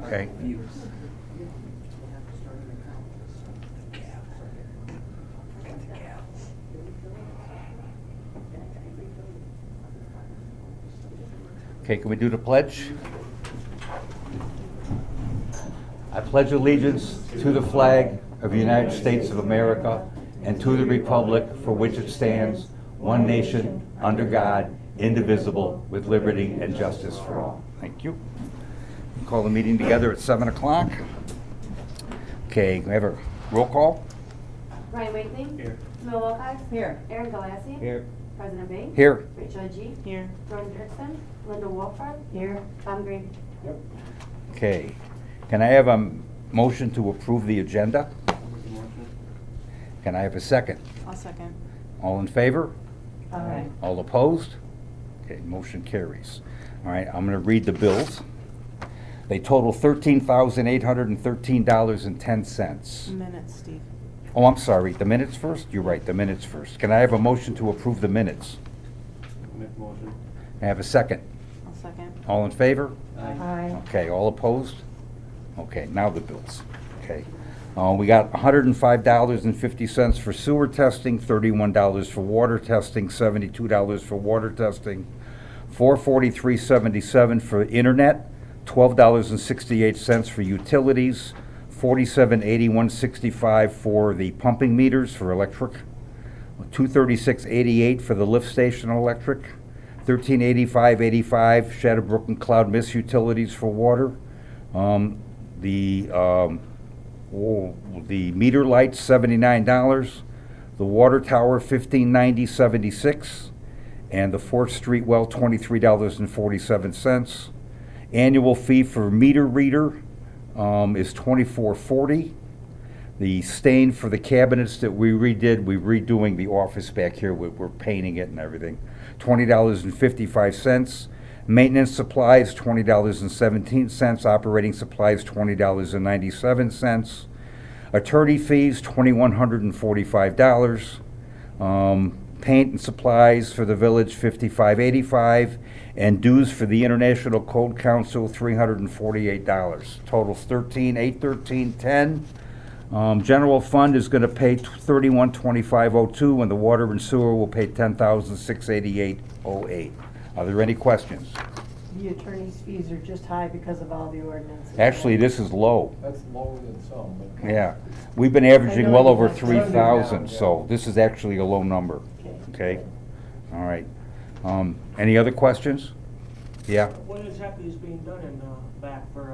Okay. Okay, can we do the pledge? I pledge allegiance to the flag of the United States of America and to the republic for which it stands, one nation, under God, indivisible, with liberty and justice for all. Thank you. Call the meeting together at 7 o'clock. Okay, we have a roll call. Ryan Wakeling. Here. Camille Wilcox. Here. Aaron Galassi. Here. President Bay. Here. Rachel G. Here. Jordan Dirksen. Linda Wolford. Here. Tom Green. Yep. Okay, can I have a motion to approve the agenda? Can I have a second? I'll second. All in favor? Aye. All opposed? Okay, motion carries. All right, I'm gonna read the bills. They total $13,813.10. Minutes, Steve. Oh, I'm sorry, the minutes first? You're right, the minutes first. Can I have a motion to approve the minutes? Make motion. Can I have a second? I'll second. All in favor? Aye. Okay, all opposed? Okay, now the bills. Okay. We got $105.50 for sewer testing, $31 for water testing, $72 for water testing, $443.77 for internet, $12.68 for utilities, $47.81.65 for the pumping meters for electric, $236.88 for the lift station electric, $13.85.85 Shadowbrook and Cloud Mist utilities for water. The meter lights, $79. The water tower, $15.90.76. And the 4th Street well, $23.47. Annual fee for meter reader is $24.40. The stain for the cabinets that we redid, we're redoing the office back here, we're painting it and everything, $20.55. Maintenance supplies, $20.17. Operating supplies, $20.97. Attorney fees, $2,145. Paint and supplies for the village, $55.85. And dues for the International Code Council, $348. Totals $13,813.10. General fund is gonna pay $31,2502, and the water and sewer will pay $10,688.08. Are there any questions? The attorney's fees are just high because of all the ordinances. Actually, this is low. That's lower than some, but. Yeah. We've been averaging well over that's 3,000, yeah. so this is actually a low number. Okay. Okay? All right. Any other questions? Yeah? What exactly is being done in back for,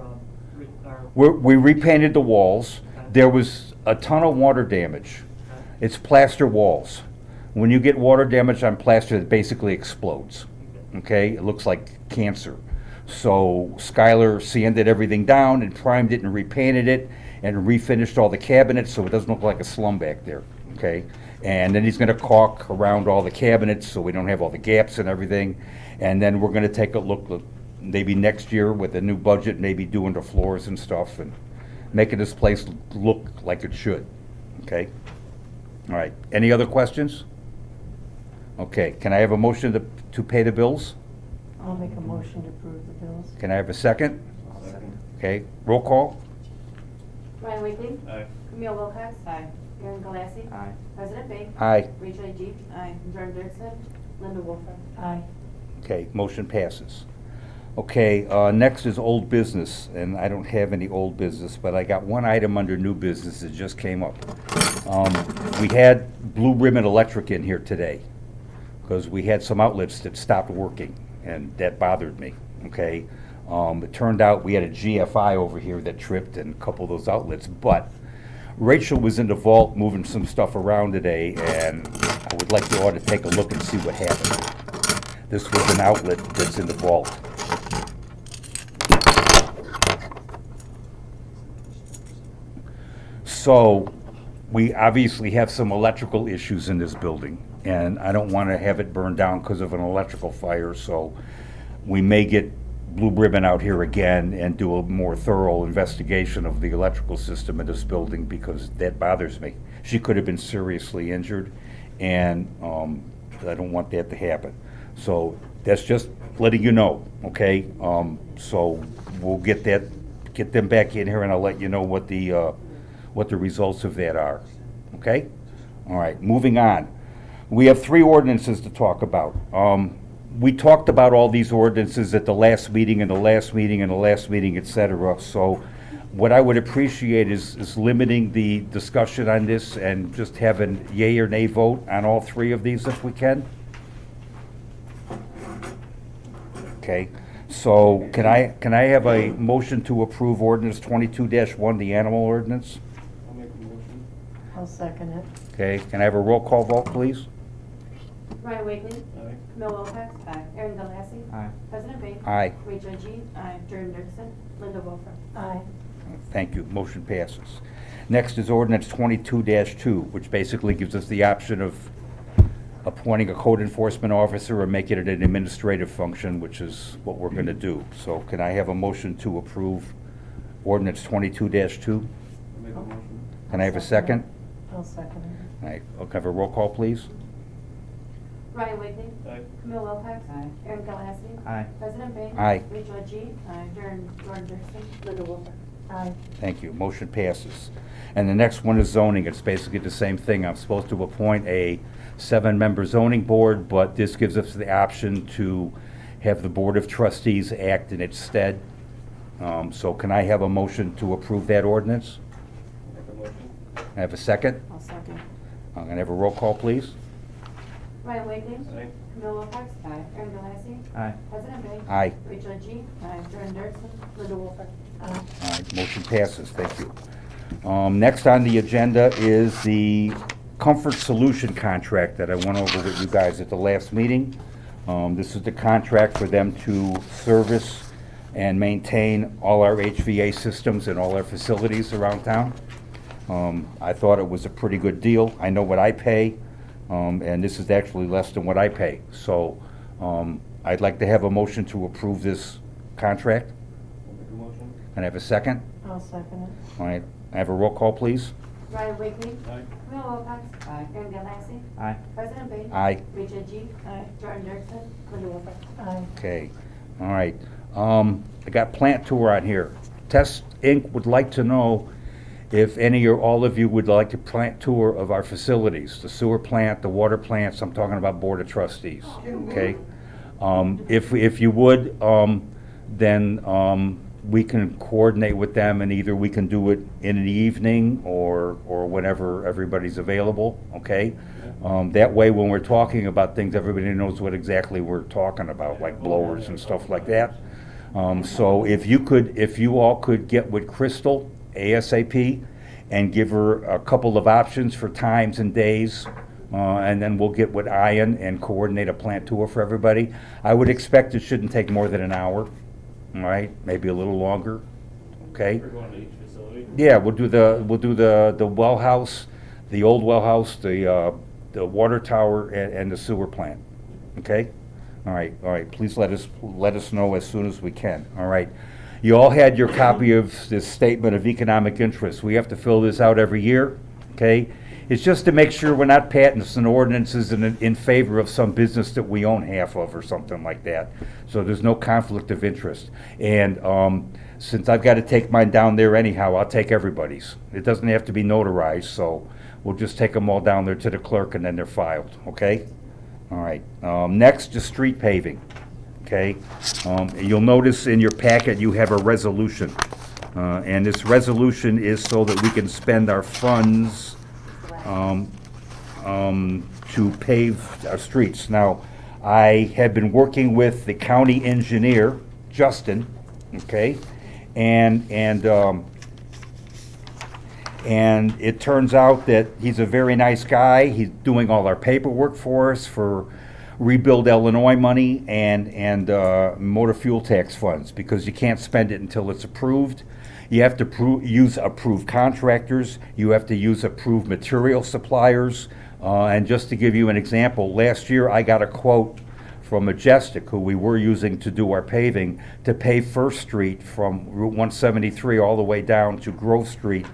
We repainted the walls. There was a ton of water damage. It's plaster walls. When you get water damage on plaster, it basically explodes. Okay? It looks like cancer. So Skylar sanded everything down and primed it and repainted it and refinished all the cabinets so it doesn't look like a slum back there. Okay? And then he's gonna caulk around all the cabinets so we don't have all the gaps and everything. And then we're gonna take a look maybe next year with a new budget, maybe doing the floors and stuff and making this place look like it should. Okay? All right. Any other questions? Okay. Can I have a motion to pay the bills? I'll make a motion to approve the bills. Can I have a second? Second. Okay. Roll call. Ryan Wakeling. Aye. Camille Wilcox. Aye. Aaron Galassi. Aye. President Bay. Aye. Rachel G. Aye. Jordan Dirksen. Linda Wolford. Aye. Okay. Motion passes. Okay. Next is old business, and I don't have any old business, but I got one item under new business that just came up. We had Blue Ribbon Electric in here today because we had some outlets that stopped working, and that bothered me. Okay. It turned out we had a GFI over here that tripped and a couple of those outlets, but Rachel was in the vault moving some stuff around today, and I would like you all to take a look and see what happened. This was an outlet that's in the vault. So, we obviously have some electrical issues in this building, and I don't want to have it burned down because of an electrical fire, so we may get Blue Ribbon out here again and do a more thorough investigation of the electrical system in this building because that bothers me. She could have been seriously injured, and I don't want that to happen. So that's just letting you know, okay? So we'll get that get them back in here, and I'll let you know what the results of that are. Okay? All right, moving on. We have 3 ordinances to talk about. We talked about all these ordinances at the last meeting, and the last meeting, and the last meeting, et cetera. So what I would appreciate is limiting the discussion on this and just having yay or nay vote on all 3 of these if we can. Okay, so can I have a motion to approve ordinance 22-1, the animal ordinance? I'll make a motion. I'll second it. Okay, can I have a roll call vote, please? Ryan Wiggly, Aye. Camille Lopez. Aaron Galassi. Aye. President Bain. Aye. Rachel G. Jordan Dirksen. Linda Wolfer. Aye. Thank you, motion passes. Next is ordinance 22-2, which basically gives us the option of appointing a code enforcement officer or making it an administrative function, which is what we're gonna do. So can I have a motion to approve ordinance 22-2? I'll make a motion. Can I have a second? I'll second it. All right, I'll have a roll call, please. Ryan Wiggly, Aye. Camille Lopez. Aye. Aaron Galassi. Aye. President Bain. Aye. Rachel G. Jordan Dirksen. Linda Wolfer. Aye. Thank you, motion passes. And the next one is zoning. It's basically the same thing. I'm supposed to appoint a 7-member zoning board, but this gives us the option to have the Board of Trustees act in its stead. So can I have a motion to approve that ordinance? Make a motion. I have a second? I'll second. I'm gonna have a roll call, please. Ryan Wiggly, Aye. Camille Lopez. Aaron Galassi. Aye. President Bain. Aye. Rachel G. Jordan Dirksen. Linda Wolfer. Aye. All right, motion passes, thank you. Next on the agenda is the Comfort Solution contract that I went over with you guys at the last meeting. This is the contract for them to service and maintain all our HVA systems in all our facilities around town. I thought it was a pretty good deal. I know what I pay, and this is actually less than what I pay. So I'd like to have a motion to approve this contract. I'll make a motion. Can I have a second? I'll second it. All right, I have a roll call, please. Ryan Wiggly, Aye. Camille Lopez. Aye. Aaron Galassi. Aye. President Bain. Aye. Rachel G. Jordan Dirksen. Linda Wolfer. Aye. Okay, all right. I got plant tour on here. Test Inc. would like to know if any or all of you would like a plant tour of our facilities, the sewer plant, the water plants. I'm talking about Board of Trustees, okay? If you would, then we can coordinate with them, and either we can do it in the evening or whenever everybody's available, okay? That way, when we're talking about things, everybody knows what exactly we're talking about, like blowers and stuff like that. So if you all could get with Crystal ASAP and give her a couple of options for times and days, and then we'll get with Ian and coordinate a plant tour for everybody. I would expect it shouldn't take more than an hour, all right? Maybe a little longer, okay? We're going to each facility. Yeah, we'll do the well house, the old well house, the water tower, and the sewer plant, okay? All right, please let us know as soon as we can, all right? You all had your copy of this statement of economic interest. We have to fill this out every year, okay? It's just to make sure we're not passing ordinances in favor of some business that we own half of or something like that. So there's no conflict of interest. And since I've got to take mine down there anyhow, I'll take everybody's. It doesn't have to be notarized, so we'll just take them all down there to the clerk and then they're filed, okay? All right, next is street paving, okay? You'll notice in your packet you have a resolution. And this resolution is so that we can spend our funds to pave our streets. Now, I have been working with the county engineer, Justin, okay? And it turns out that he's a very nice guy. He's doing all our paperwork for us for Rebuild Illinois money and motor fuel tax funds, because you can't spend it until it's approved. You have to use approved contractors. You have to use approved material suppliers. And just to give you an example, last year I got a quote from Majestic, who we were using to do our paving, to pave First Street from Route 173 all the way down to Grove Street.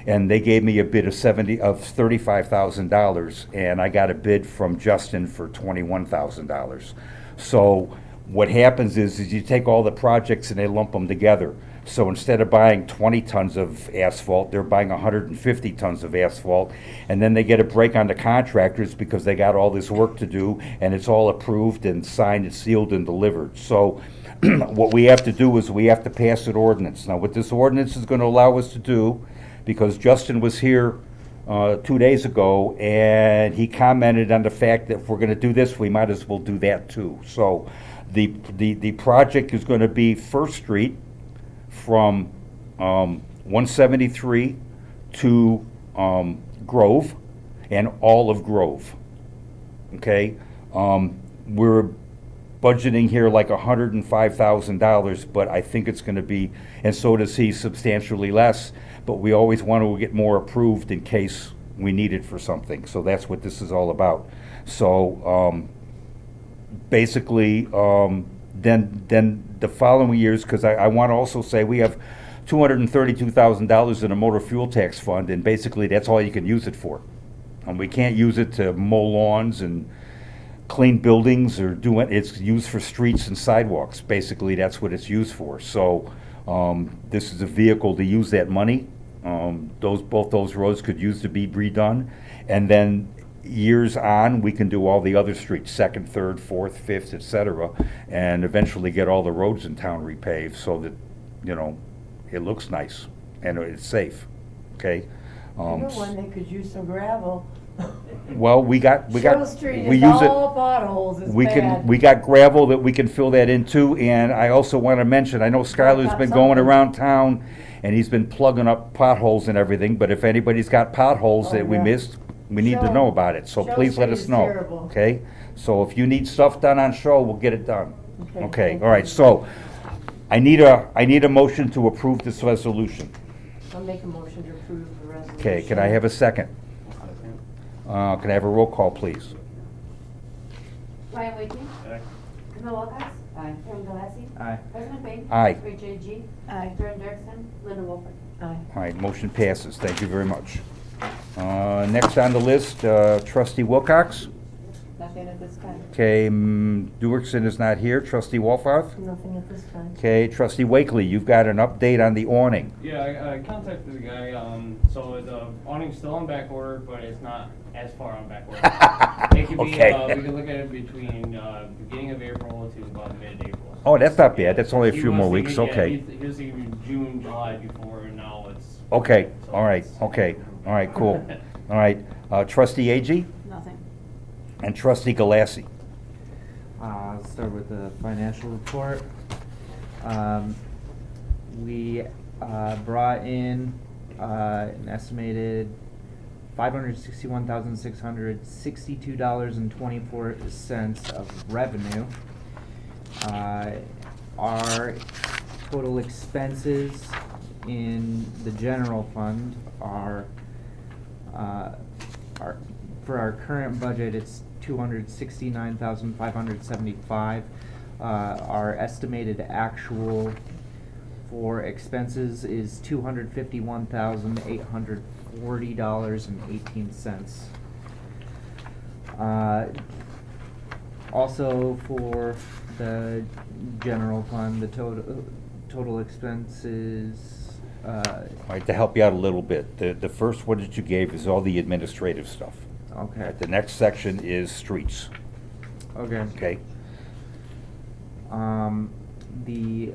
And they gave me a bid of $35,000, and I got a bid from Justin for $21,000. So what happens is you take all the projects and they lump them together. So instead of buying 20 tons of asphalt, they're buying 150 tons of asphalt. And then they get a break on the contractors because they got all this work to do, and it's all approved and signed and sealed and delivered. So what we have to do is we have to pass an ordinance. Now, what this ordinance is going to allow us to do, because Justin was here 2 days ago, and he commented on the fact that if we're going to do this, we might as well do that too. So the project is going to be First Street from 173 to Grove, and all of Grove. Okay? We're budgeting here like $105,000, but I think it's going to be, and so does he, substantially less. But we always want to get more approved in case we need it for something. So that's what this is all about. So basically, then the following years, because I want to also say we have $232,000 in a motor fuel tax fund, and basically that's all you can use it for. And we can't use it to mow lawns and clean buildings or do it. It's used for streets and sidewalks. Basically, that's what it's used for. So this is a vehicle to use that money. Both those roads could use to be redone, and then years on, we can do all the other streets, 2nd, 3rd, 4th, 5th, etc., and eventually get all the roads in town repaved so that, it looks nice and it's safe, okay? Number one, they could use some gravel. Well, we Shell Street we is use it. all potholes, it's We bad. we got gravel that we can fill that into, and I also want to mention, I know Skylar's got been going something. around town, and he's been plugging up potholes and everything, but if anybody's got potholes Oh, that we yeah. missed, we need to Shell- know about it, so Shell please let Street us is know, terrible. okay? So if you need stuff done on Show, we'll get it done. Okay, thank all right, you. so, I need a motion to approve this resolution. I'll make a motion to approve the resolution. Okay, can I have a second? Second. Can I have a roll call, please? Ryan Whitney, Aye. Emma Wilcox, Aye. Aaron Gillespie, Aye. President Bain. Aye. Rachel G. Aye. Jordan Dirksen, Linda Wolford. Aye. All right, motion passes. Thank you very much. Next on the list, trustee Wilcox. Nothing at this time. Okay, Duerksen is not here. Trustee Wolfarth. Nothing at this time. Okay, trustee Wakely, you've got an update on the awning. Yeah, I contacted the guy, so the awning's still on back order, but it's not as far on back order. It could be, Okay. we could look at it between, beginning of April to about mid-April. Oh, that's not bad. That's only a He few was more thinking- weeks. yeah, Okay. He was thinking June, July before, and now it's. Okay, so all right, it's- okay. All right, cool. All right, trustee Agee Nothing. and trustee Galassi. I'll start with the financial report. We brought in an estimated $561,662.24 of revenue. Our total expenses in the general fund are, for our current budget, it's $269,575. Our estimated actual for expenses is $251,840.18. Also for the general fund, the total expenses, All right, to help you out a little bit, the first one that you gave is all the administrative stuff. okay, The next section is streets, okay. okay? The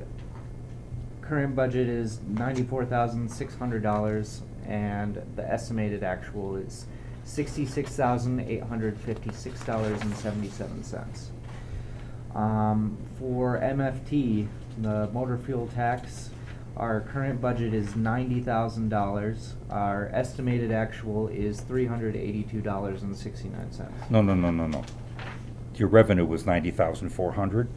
current budget is $94,600, and the estimated actual is $66,856.77. For MFT, the motor fuel tax, our current budget is $90,000. Our estimated actual is $382.69. No. Your revenue was 90,400?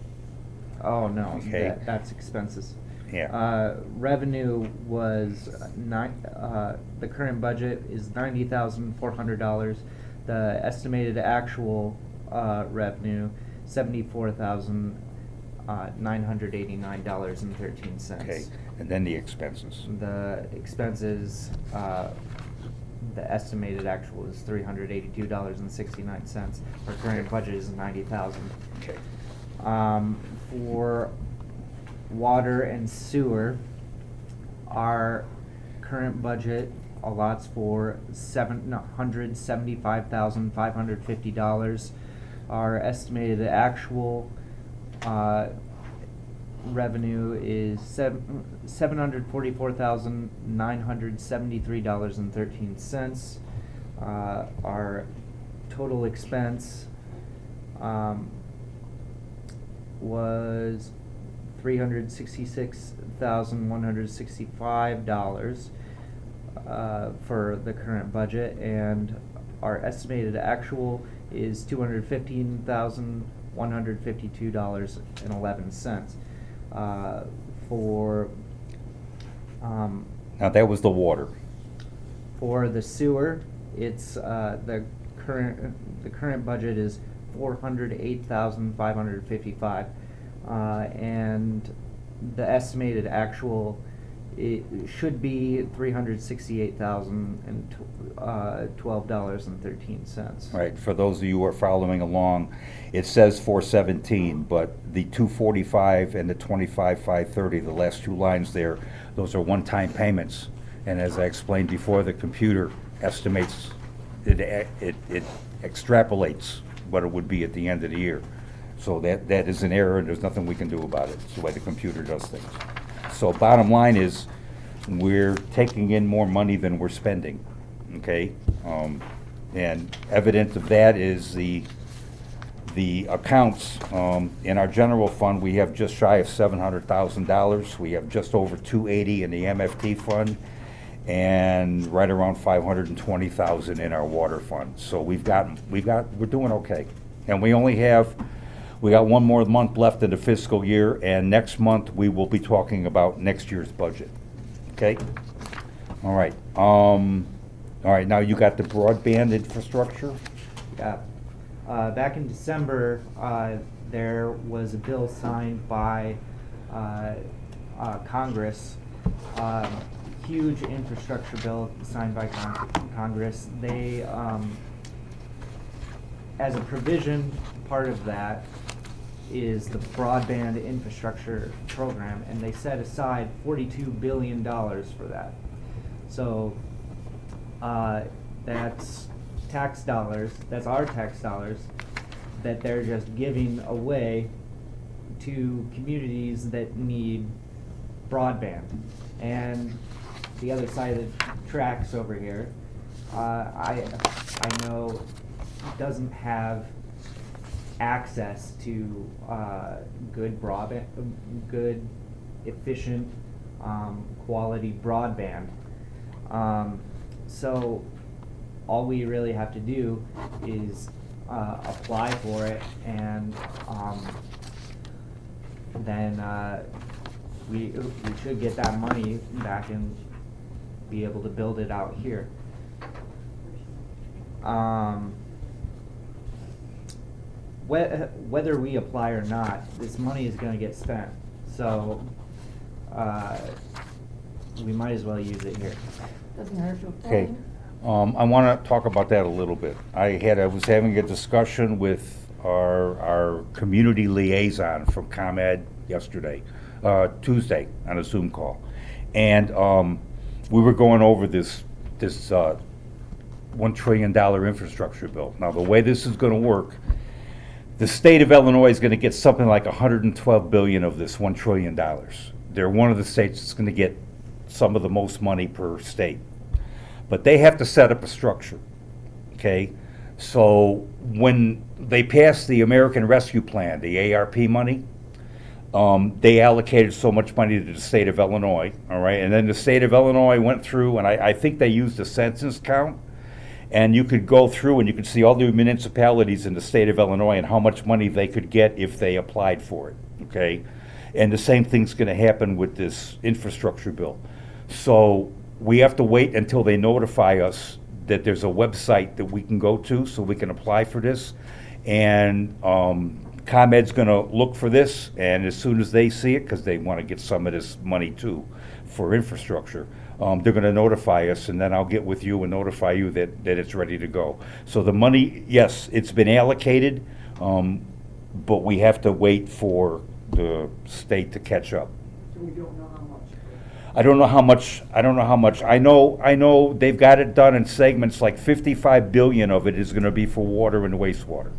Oh, no, Okay. that's expenses. Yeah. Revenue was the current budget is $90,400. The estimated actual revenue, $74,989.13. Okay, and then the expenses. The expenses, the estimated actual is $382.69. Our current budget is $90,000. Okay. For water and sewer, Our current budget allots for $775,550. Our estimated actual revenue is $744,973.13. Our total expense was $366,165 for the current budget, and our estimated actual is $215,152.11. For Now, that was the water. for the sewer, it's the current budget is $408,555, and the estimated actual, it should be $368,012.13. Right, for those of you who are following along, it says 417, but the 245 and the 25,530, the last two lines there, those are one-time payments. And as I explained before, the computer estimates, it extrapolates what it would be at the end of the year. So that is an error, and there's nothing we can do about it. It's the way the computer does things. So bottom line is, we're taking in more money than we're spending, okay? And evidence of that is the accounts. In our general fund, we have just shy of $700,000. We have just over $280 in the MFT fund, and right around $520,000 in our water fund. So we're doing okay. And we got one more month left in the fiscal year, and next month we will be talking about next year's budget. Okay? All right. Now you got the broadband infrastructure? Yeah. Back in December, there was a bill signed by Congress, huge infrastructure bill signed by Congress. They, as a provision, part of that is the broadband infrastructure program, and they set aside $42 billion for that. So that's tax dollars, that's our tax dollars, that they're just giving away to communities that need broadband. And the other side of the tracks over here, I know doesn't have access to good broadband, good, efficient, quality broadband. So all we really have to do is apply for it, and then we should get that money back and be able to build it out here. Whether we apply or not, this money is going to get spent. So we might as well use it here. Doesn't hurt to apply. Okay. I want to talk about that a little bit. I was having a discussion with our community liaison from ComEd yesterday, Tuesday, on a Zoom call. And we were going over this $1 trillion infrastructure bill. Now, the way this is going to work, the state of Illinois is going to get something like $112 billion of this $1 trillion. They're one of the states that's going to get some of the most money per state. But they have to set up a structure, okay? So when they passed the American Rescue Plan, the ARP money, they allocated so much money to the state of Illinois, all right? And then the state of Illinois went through, and I think they used a census count, and you could go through and you could see all the municipalities in the state of Illinois and how much money they could get if they applied for it, okay? And the same thing's gonna happen with this infrastructure bill. So we have to wait until they notify us that there's a website that we can go to so we can apply for this. And ComEd's gonna look for this, and as soon as they see it, because they want to get some of this money too for infrastructure, they're gonna notify us, and then I'll get with you and notify you that it's ready to go. So the money, yes, it's been allocated, but we have to wait for the state to catch up. So we don't know how much. I don't know how much, I know they've got it done in segments, like 55 billion of it is gonna be for water and wastewater,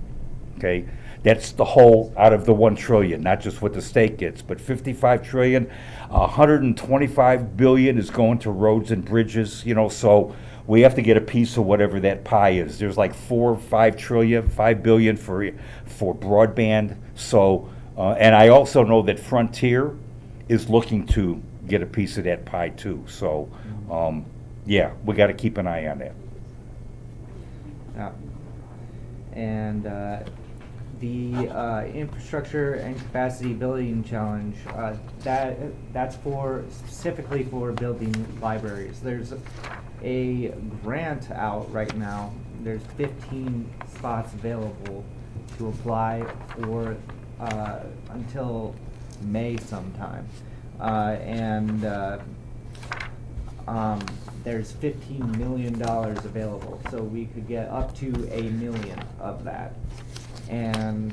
okay? That's the whole, out of the 1 trillion, not just what the state gets, but 55 trillion, 125 billion is going to roads and bridges, you know, so we have to get a piece of whatever that pie is. There's like 4 or 5 trillion, 5 billion for broadband, so, and I also know that Frontier is looking to get a piece of that pie too, so, yeah, we gotta keep an eye on that. Yeah. And the infrastructure and capacity building challenge, that's specifically for building libraries. There's a grant out right now. There's 15 spots available to apply for until May sometime. There's $15 million available, so we could get up to $1 million of that. And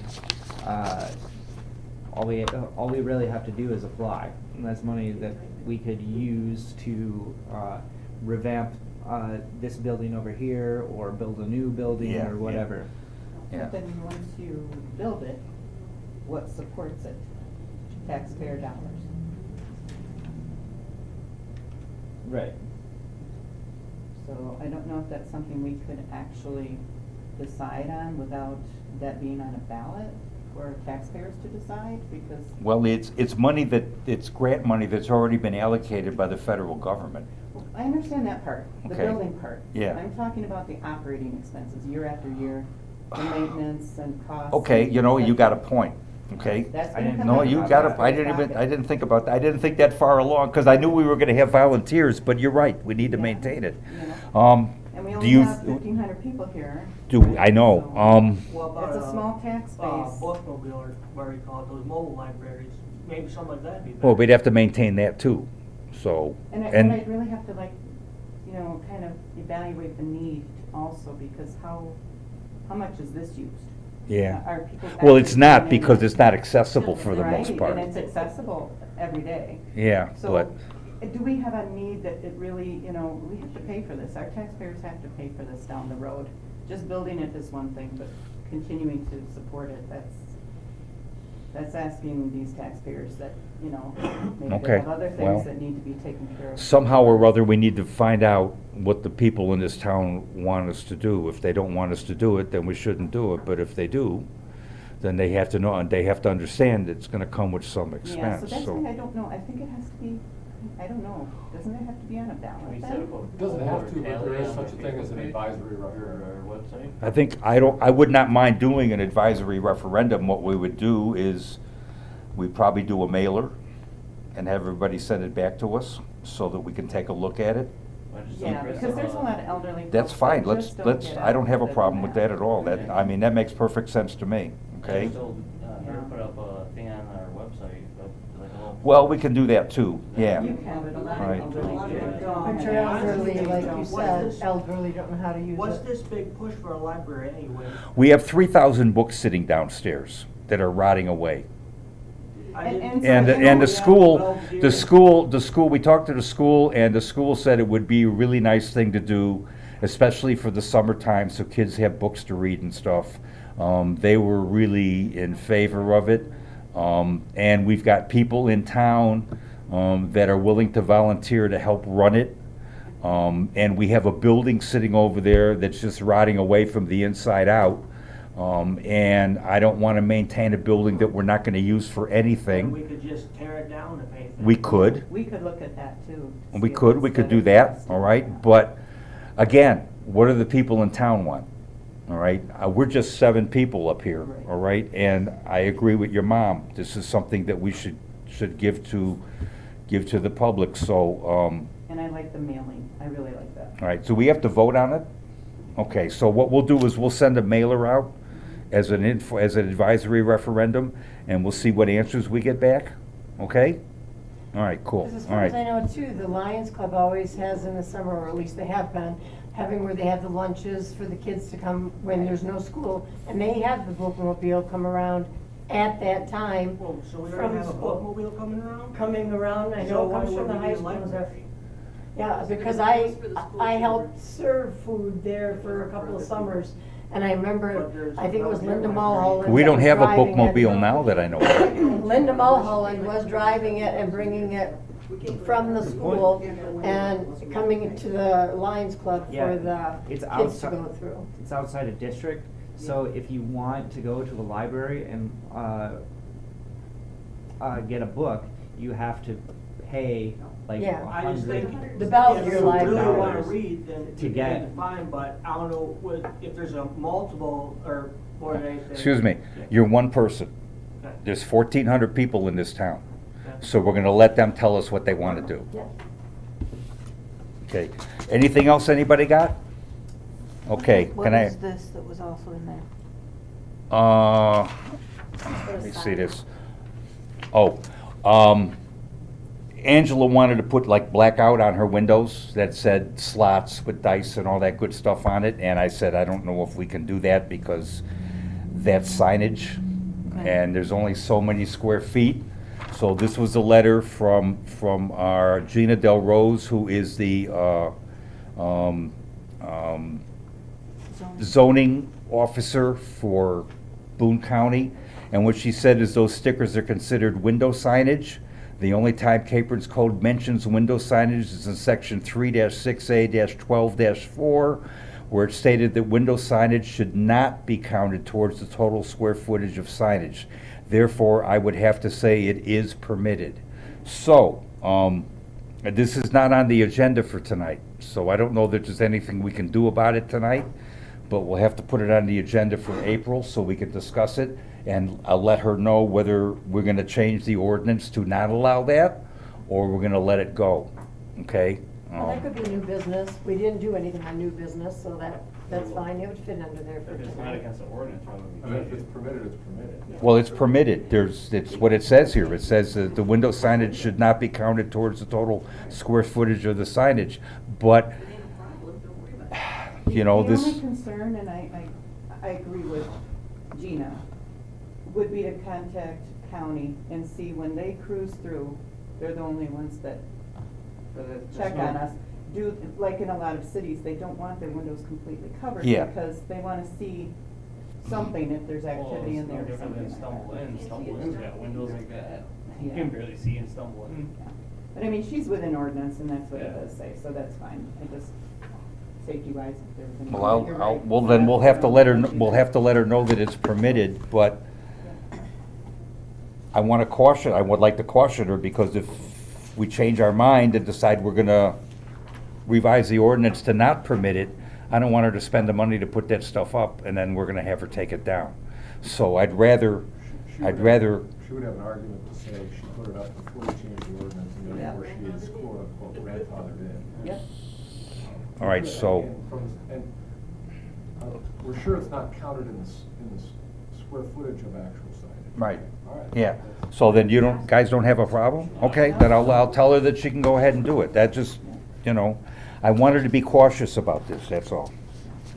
all we really have to do is apply. And that's money that we could use to revamp this building over here, or build a new building, Yeah, or whatever. Yeah. But then once you build it, what supports it? Taxpayer dollars. Right. So I don't know if that's something we could actually decide on without that being on a ballot for taxpayers to decide, because. Well, it's money it's grant money that's already been allocated by the federal government. I understand that part, the Okay. building part. Yeah. I'm talking about the operating expenses, year after year, the maintenance and costs. Okay, and you know, you got a etc. point, okay? That's I gonna didn't come No, out of you the got taxpayers' I pocket. didn't think about that, I didn't think that far along, because I knew we were gonna have volunteers, but you're right, we need to Yeah. maintain it. You know, and we Do only you, have 1,500 people here. I know, What about, It's a small tax base. Bookmobile, or whatever you call it, those mobile libraries, maybe something like that'd be better. well, we'd have to maintain that too, so, And I'd and, really have to, like, you know, kind of evaluate the need also, because how much is this used? yeah. Are people Well, it's actually not, putting in because the- it's not accessible for the Right, most part. and it's accessible every day. Yeah, So, but, do we have a need that it really, you know, we have to pay for this, our taxpayers have to pay for this down the road. Just building it is one thing, but continuing to support it, that's asking these taxpayers that, you know, maybe Okay, they have other well, things that need to be taken care of. somehow or other, we need to find out what the people in this town want us to do. If they don't want us to do it, then we shouldn't do it, but if they do, then they have to know, and they have to understand it's gonna come with some Yeah, expense, so that's so. why I don't know, I think it has to be, I don't know, doesn't it have to be on a We ballot set then? up a. Doesn't have to, but there tally is on such a the thing as an Facebook page advisory or referendum. our website. I think, I would not mind doing an advisory referendum. What we would do is, we'd probably do a mailer and have everybody send it back to us so that we can take a look at it. Yeah, because there's a lot of elderly folks. That's that fine, just let's, get I don't out have a that problem with matter. that at all. That, I mean, that makes perfect sense to me, okay? I still, Yeah. put up a thing on our website, but like a little. Well, we can do that too, yeah. You can, but a lot of Right. elderly don't. But you're elderly, like you What's said, this- elderly don't know how to use it. What's this big push for a library anyway? We have 3,000 books sitting downstairs that are rotting away. I And- didn't- and so, you And know, the school, we talked to the school, and the school said it would be a really nice thing to do, especially for the summertime, so kids have books to read and stuff. They were really in favor of it. And we've got people in town, that are willing to volunteer to help run it. And we have a building sitting over there that's just rotting away from the inside out. And I don't want to maintain a building that we're not going to use for We anything. could just tear it down if anything. We could, We could look at that too. to we see if could, it's we could better do that, for us to all do right? that. But again, what do the people in town want? All right, we're just 7 people up here, Right. all right? And I agree with your mom. This is something that we should give to the public, so, And I like the mailing, I really like that. all right, so we have to vote on it? Okay, so what we'll do is we'll send a mailer out as an advisory referendum, and we'll see what answers we get back, okay? All right, cool, Because as all far as I right. know too, the Lions Club always has in the summer, or at least they have been, having where they have the lunches for the kids to come when there's no school. And they have the bookmobile come around at that time Well, so we from already have a school. bookmobile coming around? Coming around, I So know it why comes from would the we high need a school and stuff. library? Yeah, because I helped serve food there for a couple of summers, and I remember, I think it was Linda Mulholland. We that don't was have a driving it. bookmobile now that I know of. Linda Mulholland was driving it and bringing it from the school and coming to the Lions Club Yeah, for the it's kids to outside- go through. It's outside of district, so if you want to go to the library and get a book, you have to pay like Yeah. I just think. The Belvedere if you really Library. wanna read, then To you get- can fine, but I don't know if there's a multiple or more than anything. Excuse me, you're one person. Okay. There's 1,400 people in this town. Okay. So we're gonna let them tell us what they wanna do. Yeah. Okay, anything else anybody got? Okay, can I? What is this that was also in there? Let me see this. Oh, Angela wanted to put like blackout on her windows that said slots with dice and all that good stuff on it, and I said, I don't know if we can do that because that's signage, and there's only so many square feet. So this was a letter from our Gina Del Rose, who is the zoning officer for Boone County. And what she said is those stickers are considered window signage. The only time Capron's code mentions window signage is in section 3-6A-12-4, where it stated that window signage should not be counted towards the total square footage of signage. Therefore, I would have to say it is permitted. So, this is not on the agenda for tonight, so I don't know that there's anything we can do about it tonight, but we'll have to put it on the agenda for April so we can discuss it, and I'll let her know whether we're gonna change the ordinance to not allow that, or we're gonna let it go, okay? Well, that could be new business. We didn't do anything on new business, so that's fine. It would fit under there for If it's not tonight. against the ordinance, why would we I mean, if change it's it? permitted, it's permitted. Well, it's permitted, it's what it says here, it says that the window signage should not be counted towards the total square footage of the signage, but, you know, The this. only concern, and I agree with Gina, would be to contact county and see when they cruise through, they're the only ones that check on us. Do, like in a lot of cities, they don't want their windows completely covered. Yeah. Because they wanna see something if there's Well, activity in it's no there or different something than like Stumble that. In. Stumble In's got windows like that. You Yeah. can barely see in Stumble In. Yeah. But I mean, she's within ordinance and that's what it Yeah. does say, so that's fine. I just, safety wise, if there was any. Well, You're I'll, right. well, then we'll have to let her, we'll have to let her know that it's permitted, but I wanna caution, I would like to caution her, because if we change our mind and decide we're gonna revise the ordinance to not permit it, I don't want her to spend the money to put that stuff up, and then we're gonna have her take it down. So I'd rather, She I'd would rather, have- She would have an argument to say she put it up before we changed the ordinance, and therefore she is quote unquote grandfathered in. Yep. all right, so, And we're sure it's not counted in the square footage of actual signage. right, All right. yeah. So then you don't, guys don't have a problem? Okay, then I'll tell her that she can go ahead and do it. That just, you know, I want her to be cautious about this, that's all.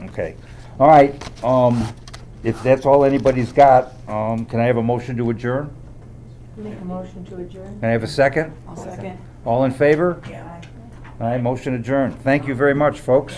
Okay. All right, if that's all anybody's got, can I have a motion to adjourn? Make a motion to adjourn. Can I have a second? I'll second. All in favor? Yeah. All right, motion adjourned. Thank you very much, folks.